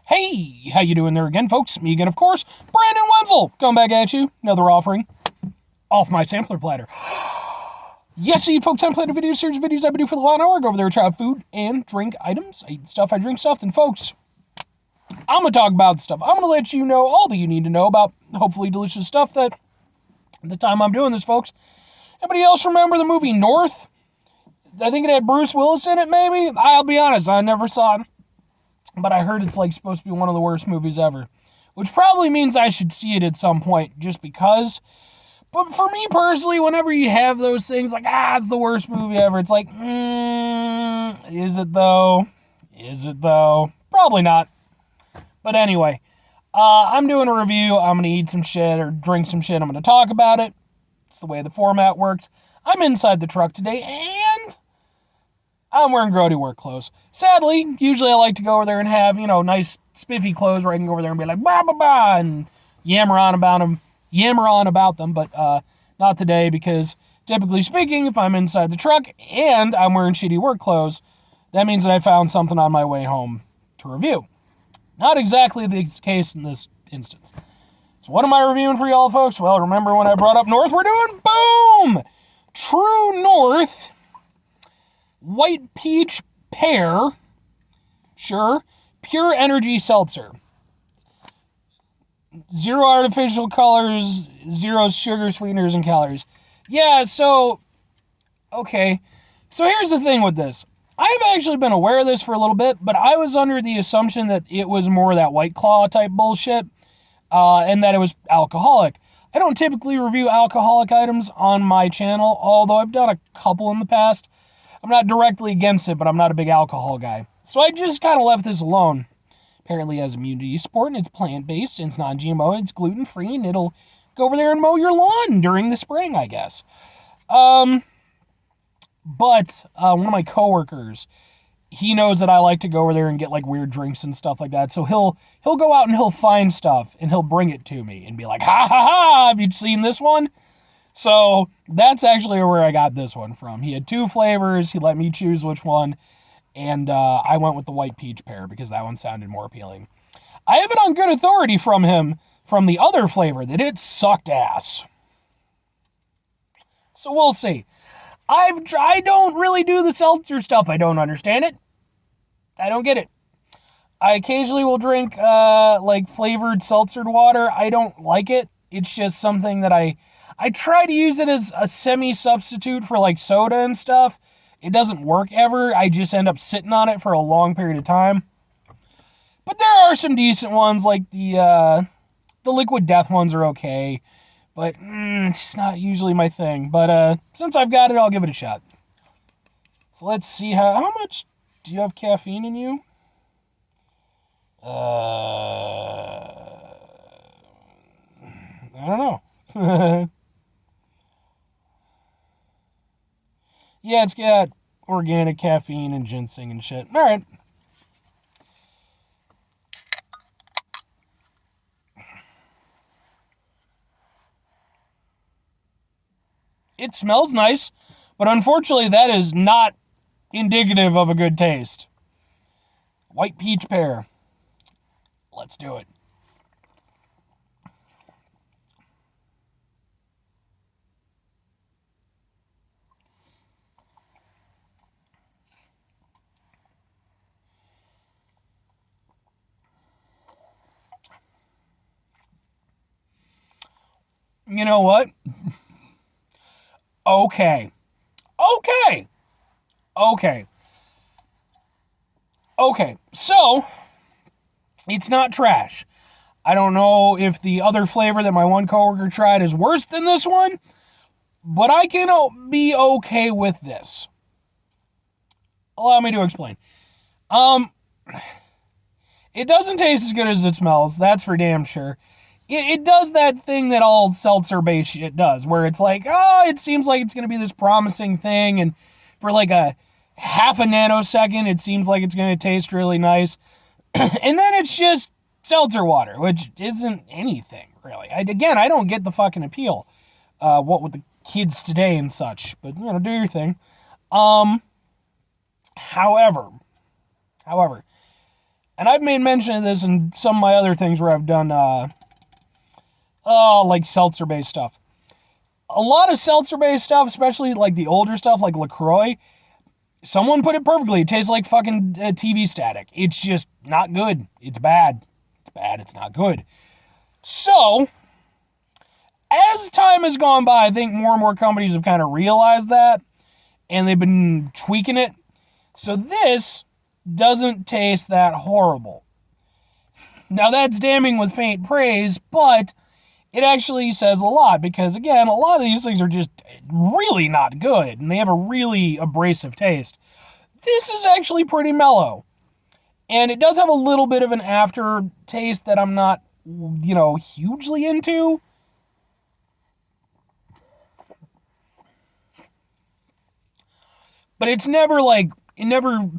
Hey, how you doing there again, folks? Me again, of course, Brandon Wenzel, coming back at you. Another offering off my sampler platter. Yes, I eat folk time platter videos, series of videos I've been doing for the last hour. Go over there and try out food and drink items. I eat stuff, I drink stuff. And folks, I'm going to talk about stuff. I'm going to let you know all that you need to know about hopefully delicious stuff that the time I'm doing this, folks. Anybody else remember the movie North? I think it had Bruce Willis in it, maybe? I'll be honest, I never saw it. But I heard it's like supposed to be one of the worst movies ever. Which probably means I should see it at some point, just because. But for me personally, whenever you have those things like, it's the worst movie ever, it's like, is it though? Is it though? Probably not. But anyway, I'm doing a review. I'm going to eat some shit or drink some shit. I'm going to talk about it. It's the way the format works. I'm inside the truck today, and I'm wearing grody work clothes. Sadly, usually I like to go over there and have, nice spiffy clothes where I can go over there and be like, bah, bah, bah, and yammer on about them, but not today, because typically speaking, if I'm inside the truck and I'm wearing shitty work clothes, that means that I found something on my way home to review. Not exactly the case in this instance. So what am I reviewing for y'all, folks? Well, remember when I brought up North? We're doing boom! True North White Peach Pear, sure, Pure Energy Seltzer. 0 artificial colors, 0 sugar, sweeteners, and calories. Yeah, okay. So here's the thing with this. I've actually been aware of this for a little bit, but I was under the assumption that it was more that White Claw type bullshit, and that it was alcoholic. I don't typically review alcoholic items on my channel, although I've done a couple in the past. I'm not directly against it, but I'm not a big alcohol guy. So I just kind of left this alone. Apparently it has immunity support, and it's plant-based, and it's non-GMO, and it's gluten-free, and it'll go over there and mow your lawn during the spring, I guess. But one of my coworkers, he knows that I like to go over there and get like weird drinks and stuff like that. So he'll go out and he'll find stuff, and he'll bring it to me and be like, ha ha ha, have you seen this one? So that's actually where I got this one from. He had 2 flavors. He let me choose which one. And I went with the White Peach Pear because that one sounded more appealing. I have it on good authority from him from the other flavor that it sucked ass. So we'll see. I don't really do the seltzer stuff. I don't understand it. I don't get it. I occasionally will drink like flavored seltzered water. I don't like it. It's just something that I try to use it as a semi-substitute for like soda and stuff. It doesn't work ever. I just end up sitting on it for a long period of time. But there are some decent ones, like the Liquid Death ones are okay. But it's just not usually my thing. But since I've got it, I'll give it a shot. So let's see how much do you have caffeine in you? I don't know. Yeah, it's got organic caffeine and ginseng and shit. All right. It smells nice, but unfortunately that is not indicative of a good taste. White Peach Pear. Let's do it. You know what? Okay. So, it's not trash. I don't know if the other flavor that my one coworker tried is worse than this one, but I can be okay with this. Allow me to explain. It doesn't taste as good as it smells, that's for damn sure. It does that thing that all seltzer-based shit does, where it's like, it seems like it's going to be this promising thing, and for like a half a nanosecond, it seems like it's going to taste really nice. And then it's just seltzer water, which isn't anything, really. I don't get the fucking appeal. What with the kids today and such, but, do your thing. However, and I've made mention of this in some of my other things where I've done, like seltzer-based stuff. A lot of seltzer-based stuff, especially like the older stuff, like LaCroix, someone put it perfectly. It tastes like fucking TV static. It's just not good. It's bad. It's bad. It's not good. So, as time has gone by, I think more and more companies have kind of realized that, and they've been tweaking it. So this doesn't taste that horrible. Now, that's damning with faint praise, but it actually says a lot because, again, a lot of these things are just really not good, and they have a really abrasive taste. This is actually pretty mellow, and it does have a little bit of an aftertaste that I'm not, hugely into. But it's never it never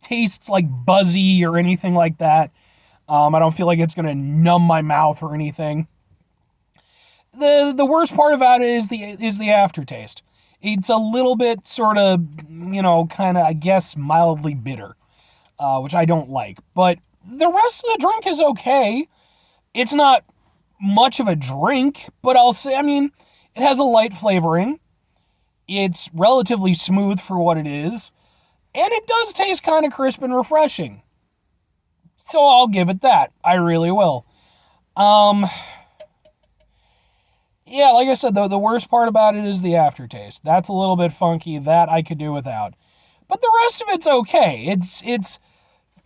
tastes like buzzy or anything like that. I don't feel like it's going to numb my mouth or anything. The worst part about it is the aftertaste. It's a little bit sort of, kind of, I guess, mildly bitter, which I don't like. But the rest of the drink is okay. It's not much of a drink, but I'll say, it has a light flavoring. It's relatively smooth for what it is, and it does taste kind of crisp and refreshing. So I'll give it that. I really will. Yeah, like I said, though, the worst part about it is the aftertaste. That's a little bit funky. That I could do without. But the rest of it's okay. It's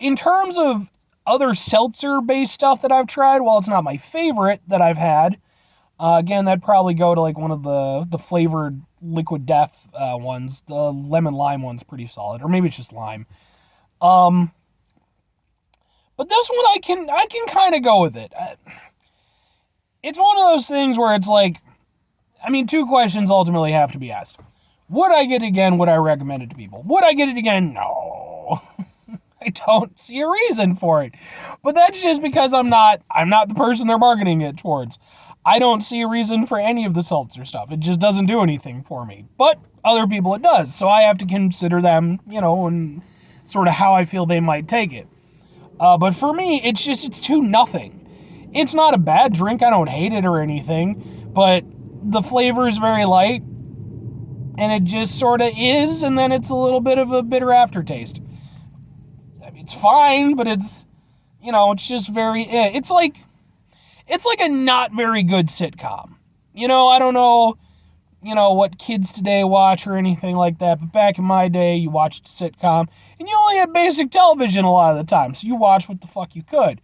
in terms of other seltzer-based stuff that I've tried, while it's not my favorite that I've had, again, that'd probably go to like one of the flavored Liquid Death ones. The lemon lime one's pretty solid, or maybe it's just lime. But this one I can kind of go with it. It's one of those things where it's like, two questions ultimately have to be asked. Would I get it again? Would I recommend it to people? Would I get it again? No. I don't see a reason for it. But that's just because I'm not the person they're marketing it towards. I don't see a reason for any of the seltzer stuff. It just doesn't do anything for me. But other people it does. So I have to consider them, and sort of how I feel they might take it. But for me, it's too nothing. It's not a bad drink. I don't hate it or anything. But the flavor is very light. And it just sort of is. And then it's a little bit of a bitter aftertaste. It's fine, but it's, it's just very, it's like a not very good sitcom. I don't know, what kids today watch or anything like that, but back in my day, you watched a sitcom, and you only had basic television a lot of the time, so you watched what the fuck you could.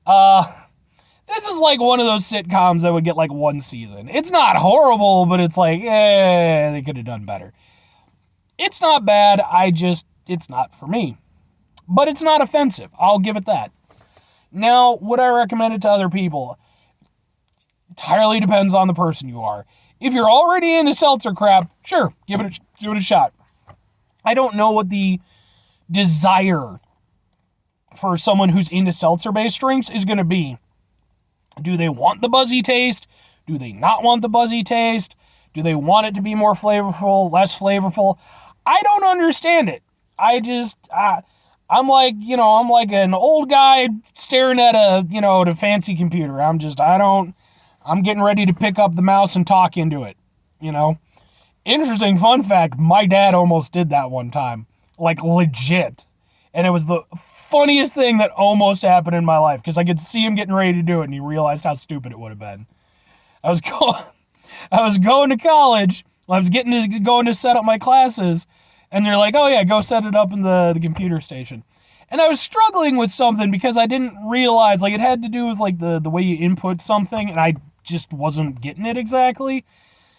This is like one of those sitcoms that would get like one season. It's not horrible, but it's like, they could have done better. It's not bad, it's not for me. But it's not offensive, I'll give it that. Now, would I recommend it to other people? Entirely depends on the person you are. If you're already into seltzer crap, sure, give it a shot. I don't know what the desire for someone who's into seltzer-based drinks is going to be. Do they want the buzzy taste? Do they not want the buzzy taste? Do they want it to be more flavorful, less flavorful? I don't understand it. I'm like an old guy staring at a fancy computer. I'm getting ready to pick up the mouse and talk into it, Interesting fun fact, my dad almost did that one time. Like, legit. And it was the funniest thing that almost happened in my life, because I could see him getting ready to do it, and he realized how stupid it would have been. I was going to college. I was going to set up my classes, and they're like, oh yeah, go set it up in the computer station. And I was struggling with something because I didn't realize, it had to do with, the way you input something, and I just wasn't getting it exactly.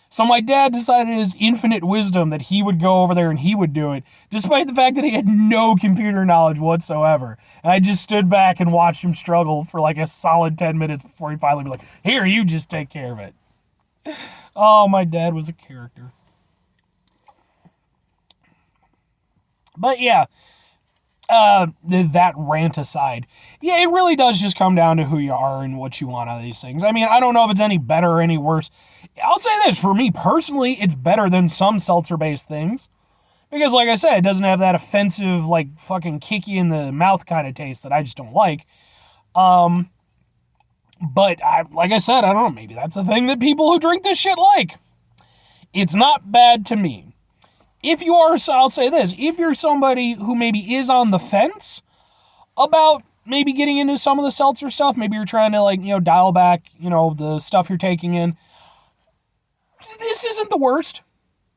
So my dad decided in his infinite wisdom that he would go over there and he would do it, despite the fact that he had no computer knowledge whatsoever. And I just stood back and watched him struggle for a solid 10 minutes before he finally be like, here, you just take care of it. Oh, my dad was a character. But yeah, that rant aside, yeah, it really does just come down to who you are and what you want out of these things. I don't know if it's any better or any worse. I'll say this, for me personally, it's better than some seltzer-based things, Because, like I said, it doesn't have that offensive, like, fucking kick you in the mouth kind of taste that I just don't like. But, like I said, I don't know, maybe that's a thing that people who drink this shit like. It's not bad to me. If you are, I'll say this, if you're somebody who maybe is on the fence about maybe getting into some of the seltzer stuff, maybe you're trying to, like, you know, dial back, you know, the stuff you're taking in, this isn't the worst.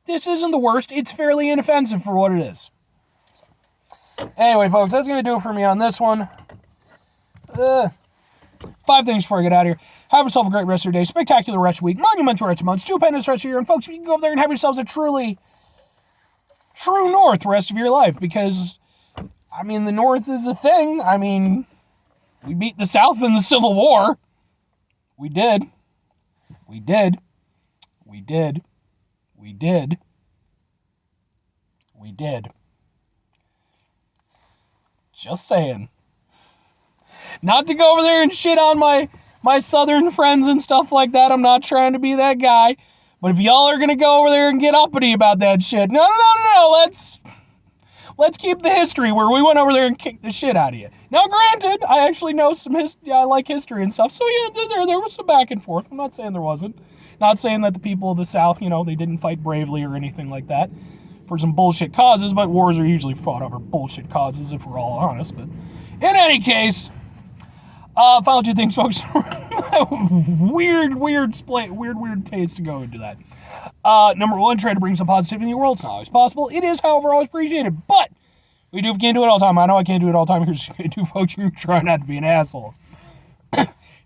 This isn't the worst. It's fairly inoffensive for what it is. Anyway, folks, that's going to do it for me on this one. 5 things before I get out of here. Have yourself a great rest of your day. Spectacular rest of your week. Monumental rest of your month. Stupendous rest of your year. And folks, you can go over there and have yourselves a truly true north rest of your life. Because, I mean, the north is a thing. I mean, we beat the South in the Civil War. We did. We did. We did. We did. We did. Just saying. Not to go over there and shit on my southern friends and stuff like that. I'm not trying to be that guy. But if y'all are going to go over there and get uppity about that shit, no. Let's keep the history where we went over there and kicked the shit out of you. Now, granted, I actually know some history. I like history and stuff. So, yeah, there was some back and forth. I'm not saying there wasn't. Not saying that the people of the South, you know, they didn't fight bravely or anything like that for some bullshit causes, but wars are usually fought over bullshit causes, if we're all honest. But in any case, final 2 things, folks. weird pace to go into that. Number 1, try to bring some positivity in your world. It's not always possible. It is, however, always appreciated. But we can't do it all the time. I know I can't do it all the time. Here's what you do, folks. You try not to be an asshole.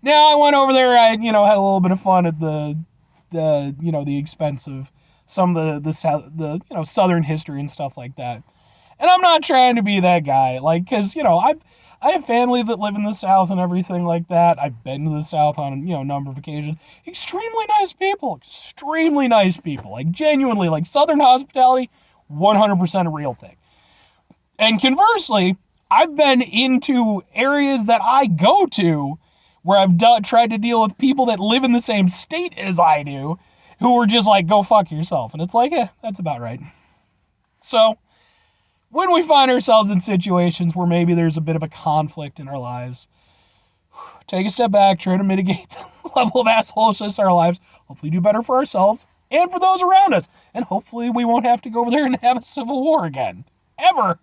Now, I went over there. I, you know, had a little bit of fun at the expense of some of the you know, southern history and stuff like that. And I'm not trying to be that guy, like, because, you know, I have family that live in the South and everything like that. I've been to the South on, you know, a number of occasions. Extremely nice people, like, genuinely, like, Southern hospitality, 100% a real thing. And conversely, I've been into areas that I go to where I've tried to deal with people that live in the same state as I do, who are just like, go fuck yourself. And it's like, that's about right. So, when we find ourselves in situations where maybe there's a bit of a conflict in our lives, take a step back, try to mitigate the level of assholishness in our lives, hopefully do better for ourselves and for those around us. And hopefully we won't have to go over there and have a civil war again. Ever.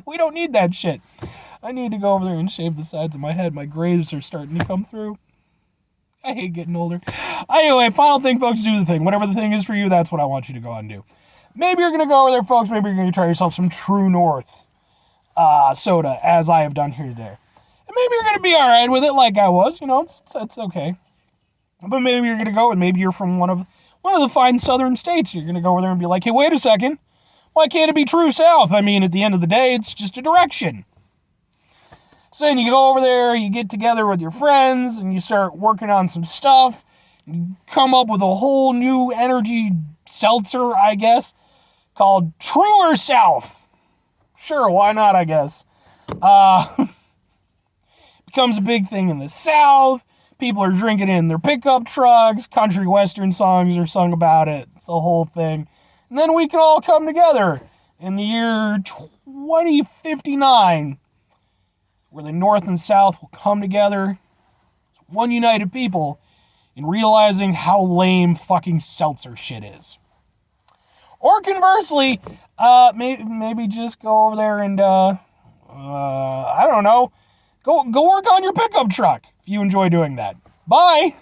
We don't need that shit. I need to go over there and shave the sides of my head. My grays are starting to come through. I hate getting older. Anyway, final thing, folks, do the thing. Whatever the thing is for you, that's what I want you to go and do. Maybe you're going to go over there, folks. Maybe you're going to try yourself some True North soda, as I have done here today. And maybe you're going to be all right with it like I was. You know, it's okay. But maybe you're going to go, and maybe you're from one of the fine southern states. You're going to go over there and be like, hey, wait a second. Why can't it be True South? I mean, at the end of the day, it's just a direction. So then you go over there, you get together with your friends, and you start working on some stuff. You come up with a whole new energy seltzer, I guess, called Truer South. Sure, why not, I guess. Becomes a big thing in the South. People are drinking it in their pickup trucks. Country western songs are sung about it. It's a whole thing. And then we can all come together in the year 2059, where the North and South will come together as one united people in realizing how lame fucking seltzer shit is. Or conversely, maybe just go over there and, I don't know, go work on your pickup truck if you enjoy doing that. Bye!